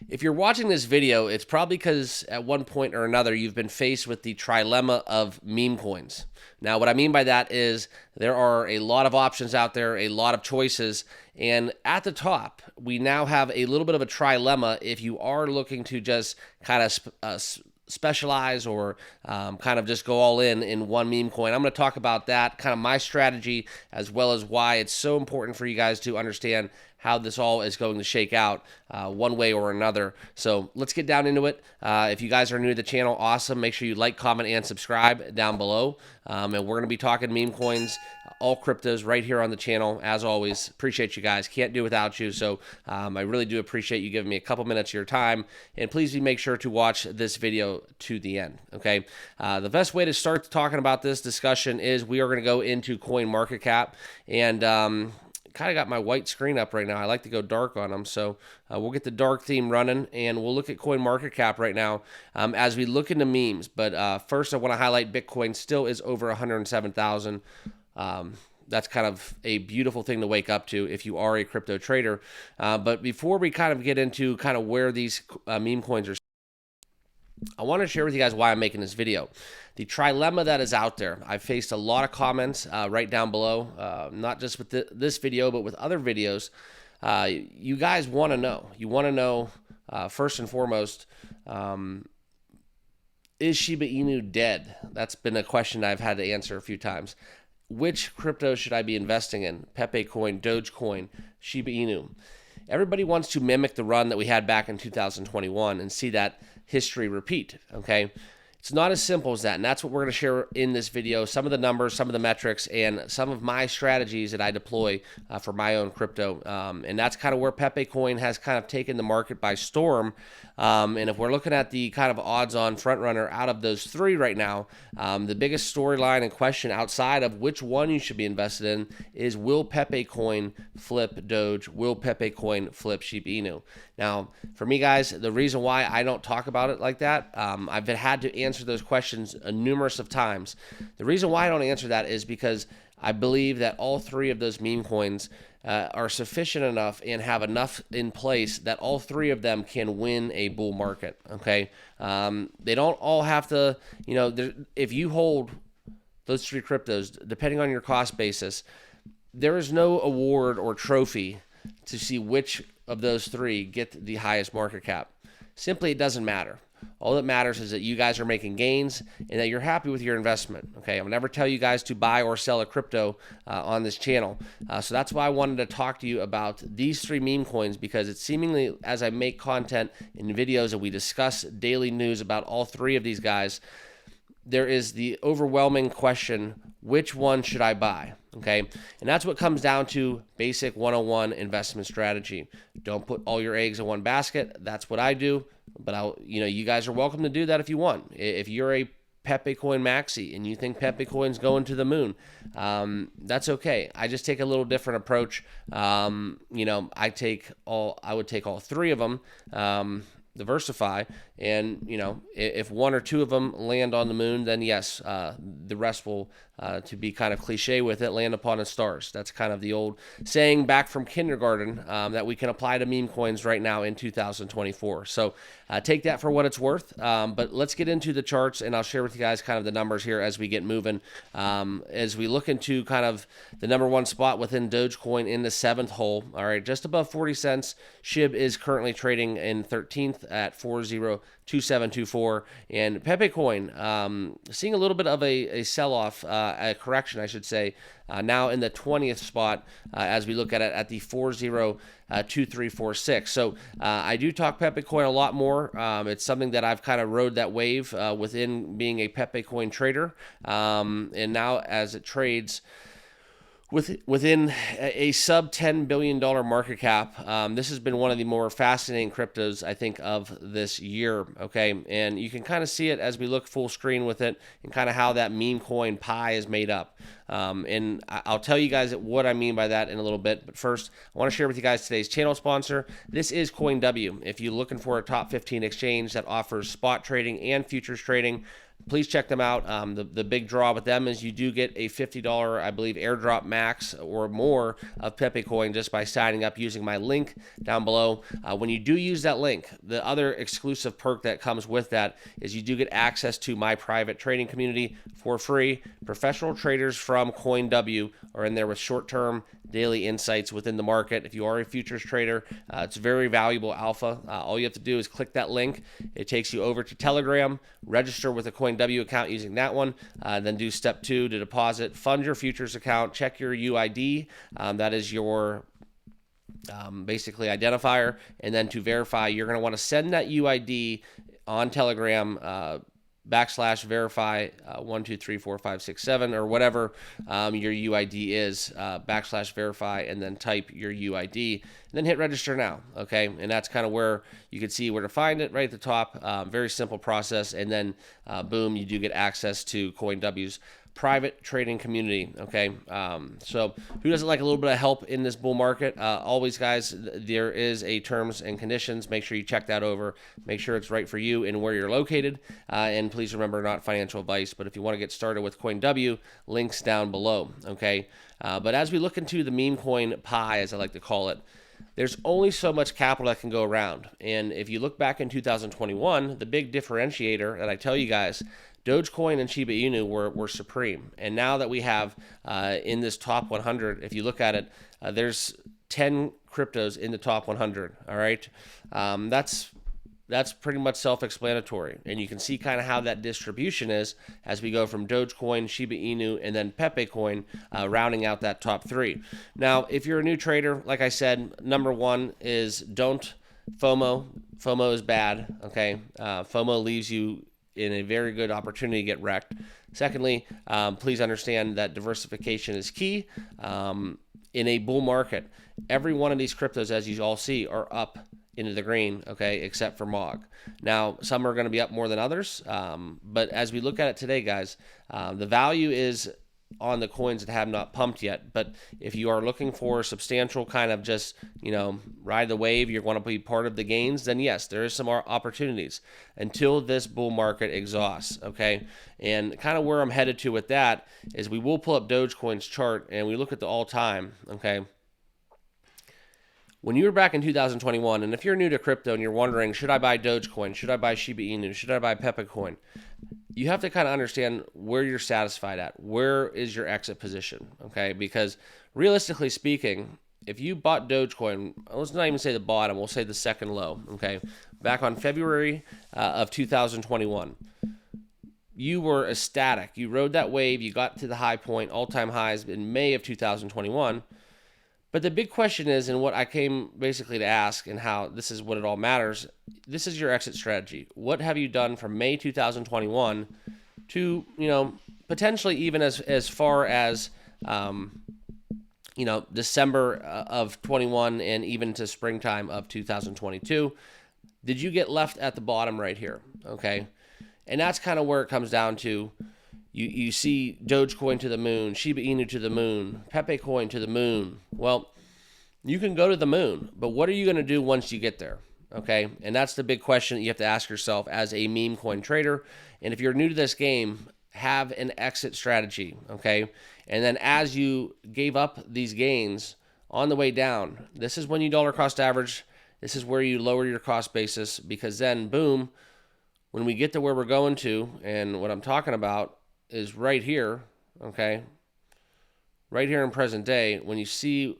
If you're watching this video, it's probably because at one point or another you've been faced with the trilemma of meme coins. Now, what I mean by that is there are a lot of options out there, a lot of choices, and at the top, we now have a little bit of a trilemma if you are looking to just kind of specialize or kind of just go all in one meme coin. I'm going to talk about that, kind of my strategy, as well as why it's so important for you guys to understand how this all is going to shake out one way or another. So let's get down into it. If you guys are new to the channel, awesome. Make sure you like, comment, and subscribe down below. And we're going to be talking meme coins, all cryptos right here on the channel. As always, appreciate you guys. Can't do without you. So I really do appreciate you giving me a couple minutes of your time. And please make sure to watch this video to the end. Okay. The best way to start talking about this discussion is we are going to go into coin market cap. And kind of got my white screen up right now. I like to go dark on them, so we'll get the dark theme running, and we'll look at coin market cap right now as we look into memes. But first, I want to highlight Bitcoin still is over 107,000. That's kind of a beautiful thing to wake up to if you are a crypto trader. But before we kind of get into kind of where these meme coins are, I want to share with you guys why I'm making this video. The trilemma that is out there. I've faced a lot of comments right down below, not just with this video, but with other videos. You guys want to know. You want to know, first and foremost, is Shiba Inu dead? That's been a question I've had to answer a few times. Which crypto should I be investing in? Pepe Coin, Dogecoin, Shiba Inu. Everybody wants to mimic the run that we had back in 2021 and see that history repeat, okay? It's not as simple as that, and that's what we're going to share in this video, some of the numbers, some of the metrics, and some of my strategies that I deploy for my own crypto, and that's kind of where Pepe Coin has kind of taken the market by storm, and if we're looking at the kind of odds-on front-runner out of those three right now, the biggest storyline in question outside of which one you should be invested in is, will Pepe Coin flip Doge? Will Pepe Coin flip Shiba Inu? Now, for me, guys, the reason why I don't talk about it like that, I've had to answer those questions numerous of times. The reason why I don't answer that is because I believe that all three of those meme coins are sufficient enough and have enough in place that all three of them can win a bull market, okay? They don't all have to, if you hold those three cryptos, depending on your cost basis, there is no award or trophy to see which of those three get the highest market cap. Simply, it doesn't matter. All that matters is that you guys are making gains and that you're happy with your investment. Okay, I'll never tell you guys to buy or sell a crypto on this channel. So that's why I wanted to talk to you about these three meme coins, because it's seemingly, as I make content in videos and we discuss daily news about all three of these guys, there is the overwhelming question, which one should I buy? Okay, and that's what comes down to basic 101 investment strategy. Don't put all your eggs in one basket. That's what I do, but you guys are welcome to do that if you want. If you're a Pepe Coin maxi and you think Pepe Coin's going to the moon, that's okay. I just take a little different approach. I would take all three of them, diversify, and if one or two of them land on the moon, then yes, the rest will, to be kind of cliche with it, land upon the stars. That's kind of the old saying back from kindergarten that we can apply to meme coins right now in 2024. So take that for what it's worth, but let's get into the charts, and I'll share with you guys kind of the numbers here as we get moving. As we look into kind of the number one spot within Dogecoin in the 7th hole, all right, just above 40 cents. SHIB is currently trading in 13th at 402724, and Pepe Coin seeing a little bit of a sell-off, a correction, I should say, now in the 20th spot as we look at it at the 402346. So I do talk Pepe Coin a lot more. It's something that I've kind of rode that wave within being a Pepe Coin trader, and now as it trades within a sub $10 billion market cap, this has been one of the more fascinating cryptos, I think, of this year, okay? And you can kind of see it as we look full screen with it and kind of how that meme coin pie is made up. And I'll tell you guys what I mean by that in a little bit. But first, I want to share with you guys today's channel sponsor. This is CoinW. If you're looking for a top 15 exchange that offers spot trading and futures trading, please check them out. The big draw with them is you do get a $50, I believe, airdrop max or more of Pepe Coin just by signing up using my link down below. When you do use that link, the other exclusive perk that comes with that is you do get access to my private trading community for free. Professional traders from CoinW are in there with short-term daily insights within the market. If you are a futures trader, it's very valuable alpha. All you have to do is click that link. It takes you over to Telegram, register with a CoinW account using that one, then do step 2 to deposit, fund your futures account, check your UID. That is your basically identifier, and then to verify, you're going to want to send that UID on Telegram, /verify 1234567 or whatever your UID is, /verify, and then type your UID, and then hit register now. Okay, and that's kind of where you can see where to find it, right at the top. Very simple process, and then boom, you do get access to CoinW's private trading community. Okay, so who doesn't like a little bit of help in this bull market? Always, guys, there is a terms and conditions. Make sure you check that over. Make sure it's right for you and where you're located. And please remember, not financial advice, but if you want to get started with CoinW, links down below. Okay, but as we look into the meme coin pie, as I like to call it, there's only so much capital that can go around. And if you look back in 2021, the big differentiator that I tell you guys, Dogecoin and Shiba Inu were supreme. And now that we have in this top 100, if you look at it, there's 10 cryptos in the top 100. All right, that's pretty much self-explanatory, and you can see kind of how that distribution is as we go from Dogecoin, Shiba Inu, and then Pepe Coin, rounding out that top 3. Now, if you're a new trader, like I said, number 1 is don't FOMO. FOMO is bad. Okay, FOMO leaves you in a very good opportunity to get wrecked. Secondly, please understand that diversification is key. In a bull market, every one of these cryptos, as you all see, are up into the green, okay, except for MOG. Now, some are going to be up more than others, but as we look at it today, guys, the value is on the coins that have not pumped yet. But if you are looking for substantial kind of just, ride the wave, you want to be part of the gains, then yes, there is some more opportunities until this bull market exhausts, okay? And kind of where I'm headed to with that is we will pull up Dogecoin's chart and we look at the all-time, okay? When you were back in 2021, and if you're new to crypto and you're wondering, should I buy Dogecoin? Should I buy Shiba Inu? Should I buy Pepe Coin? You have to kind of understand where you're satisfied at. Where is your exit position, okay? Because realistically speaking, if you bought Dogecoin, let's not even say the bottom, we'll say the second low, okay? Back on February of 2021, you were ecstatic. You rode that wave. You got to the high point, all-time highs in May of 2021. But the big question is, and what I came basically to ask, and how this is what it all matters, this is your exit strategy. What have you done from May 2021 to, potentially even as far as, December of 21 and even to springtime of 2022? Did you get left at the bottom right here? Okay. And that's kind of where it comes down to. You see Dogecoin to the moon, Shiba Inu to the moon, Pepe Coin to the moon. Well, you can go to the moon, but what are you going to do once you get there? Okay, and that's the big question that you have to ask yourself as a meme coin trader. And if you're new to this game, have an exit strategy, okay? And then as you gave up these gains on the way down, this is when you dollar cost average. This is where you lower your cost basis, because then, boom, when we get to where we're going to, and what I'm talking about is right here, okay? Right here in present day, when you see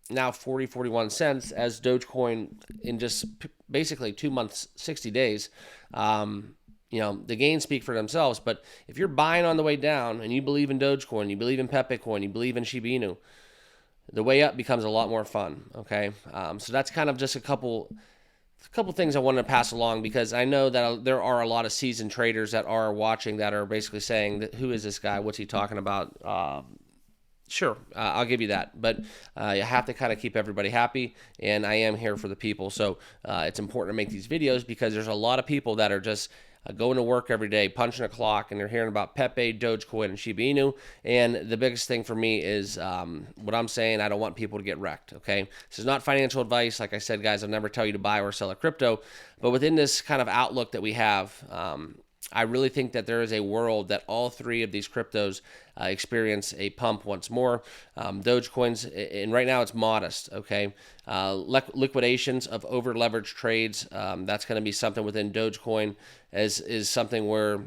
now 41 cents as Dogecoin in just basically 2 months, 60 days, the gains speak for themselves. But if you're buying on the way down and you believe in Dogecoin, you believe in Pepe Coin, you believe in Shiba Inu, the way up becomes a lot more fun, okay? So that's kind of just a couple things I wanted to pass along, because I know that there are a lot of seasoned traders that are watching that are basically saying, that, who is this guy? What's he talking about? Sure, I'll give you that. But you have to kind of keep everybody happy, and I am here for the people. So it's important to make these videos, because there's a lot of people that are just going to work every day, punching a clock, and they're hearing about Pepe, Dogecoin, and Shiba Inu. And the biggest thing for me is what I'm saying, I don't want people to get wrecked, okay? This is not financial advice. Like I said, guys, I'll never tell you to buy or sell a crypto. But within this kind of outlook that we have, I really think that there is a world that all three of these cryptos experience a pump once more. Dogecoin's, and right now it's modest, okay? Liquidations of over-leveraged trades, that's going to be something within Dogecoin, is something where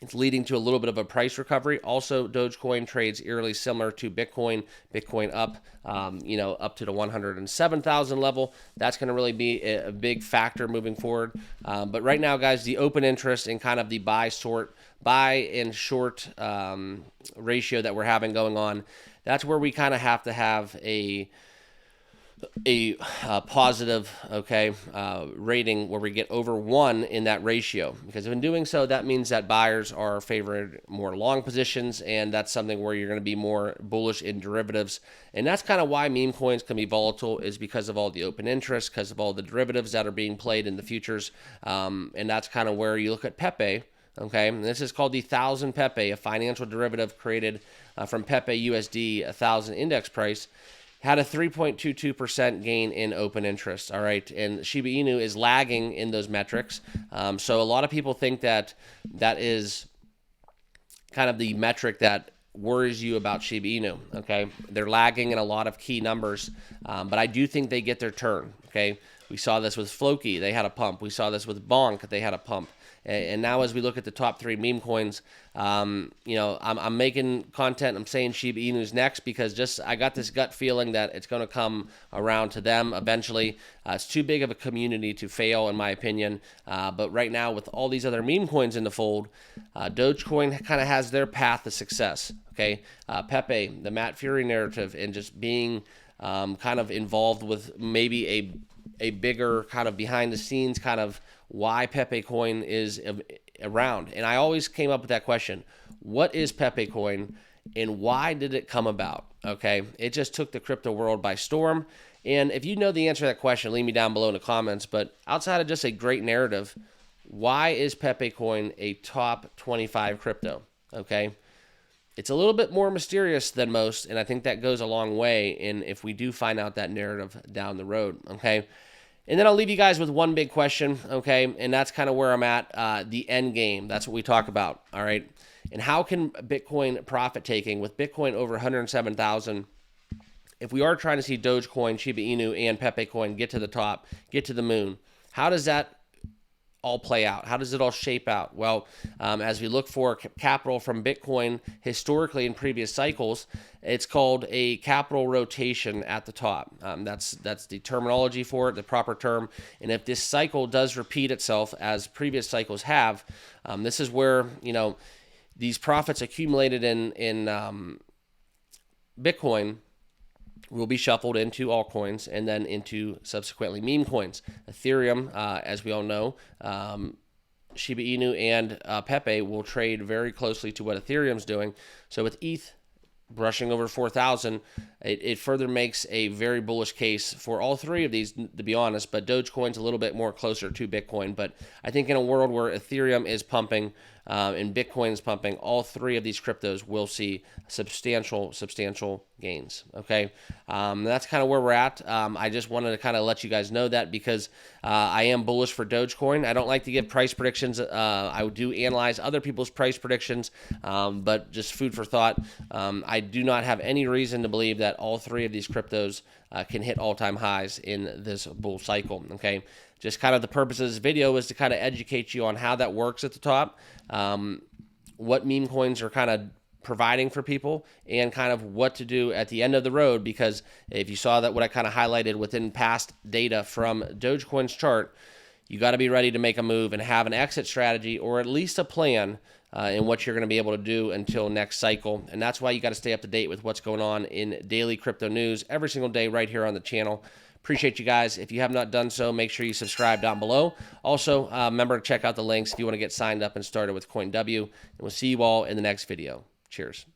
it's leading to a little bit of a price recovery. Also, Dogecoin trades eerily similar to Bitcoin. Bitcoin up, up to the 107,000 level. That's going to really be a big factor moving forward. But right now, guys, the open interest and kind of the buy and short ratio that we're having going on, that's where we kind of have to have a positive, rating where we get over 1 in that ratio, because in doing so, that means that buyers are favoring more long positions, and that's something where you're going to be more bullish in derivatives. And that's kind of why meme coins can be volatile, is because of all the open interest, because of all the derivatives that are being played in the futures. And that's kind of where you look at Pepe. Okay, and this is called the 1000 Pepe, a financial derivative created from Pepe USD 1000 index price. Had a 3.22% gain in open interest, all right? And Shiba Inu is lagging in those metrics. So a lot of people think that is kind of the metric that worries you about Shiba Inu, okay? They're lagging in a lot of key numbers, but I do think they get their turn, okay? We saw this with Floki. They had a pump. We saw this with Bonk. They had a pump. And now as we look at the top 3 meme coins, I'm making content. I'm saying Shiba Inu's next because I got this gut feeling that it's going to come around to them eventually. It's too big of a community to fail, in my opinion. But right now, with all these other meme coins in the fold, Dogecoin kind of has their path to success. Okay, Pepe, the Matt Fury narrative, and just being kind of involved with maybe a bigger kind of behind the scenes kind of why Pepe Coin is around. And I always came up with that question: what is Pepe Coin and why did it come about? Okay, it just took the crypto world by storm. And if you know the answer to that question, leave me down below in the comments. But outside of just a great narrative, why is Pepe Coin a top 25 crypto? Okay, it's a little bit more mysterious than most, and I think that goes a long way in if we do find out that narrative down the road. Okay. And then I'll leave you guys with one big question, okay? And that's kind of where I'm at, the end game. That's what we talk about, all right? And how can Bitcoin profit taking with Bitcoin over 107,000, if we are trying to see Dogecoin, Shiba Inu, and Pepe Coin get to the top, get to the moon, how does that all play out? How does it all shape out? Well, as we look for capital from Bitcoin historically in previous cycles, it's called a capital rotation at the top. That's the terminology for it, the proper term. And if this cycle does repeat itself as previous cycles have, this is where these profits accumulated in Bitcoin will be shuffled into altcoins and then into subsequently meme coins. Ethereum, as we all know, Shiba Inu and Pepe will trade very closely to what Ethereum's doing. So with ETH brushing over 4,000, it further makes a very bullish case for all three of these, to be honest, but Dogecoin's a little bit more closer to Bitcoin. But I think in a world where Ethereum is pumping and Bitcoin is pumping, all three of these cryptos will see substantial gains, okay? That's kind of where we're at. I just wanted to kind of let you guys know that because I am bullish for Dogecoin. I don't like to give price predictions. I do analyze other people's price predictions, but just food for thought. I do not have any reason to believe that all three of these cryptos can hit all-time highs in this bull cycle, okay? Just kind of the purpose of this video is to kind of educate you on how that works at the top, what meme coins are kind of providing for people, and kind of what to do at the end of the road, because if you saw that what I kind of highlighted within past data from Dogecoin's chart, you got to be ready to make a move and have an exit strategy or at least a plan in what you're going to be able to do until next cycle. And that's why you got to stay up to date with what's going on in daily crypto news every single day right here on the channel. Appreciate you guys. If you have not done so, make sure you subscribe down below. Also, remember to check out the links if you want to get signed up and started with CoinW. And we'll see you all in the next video. Cheers.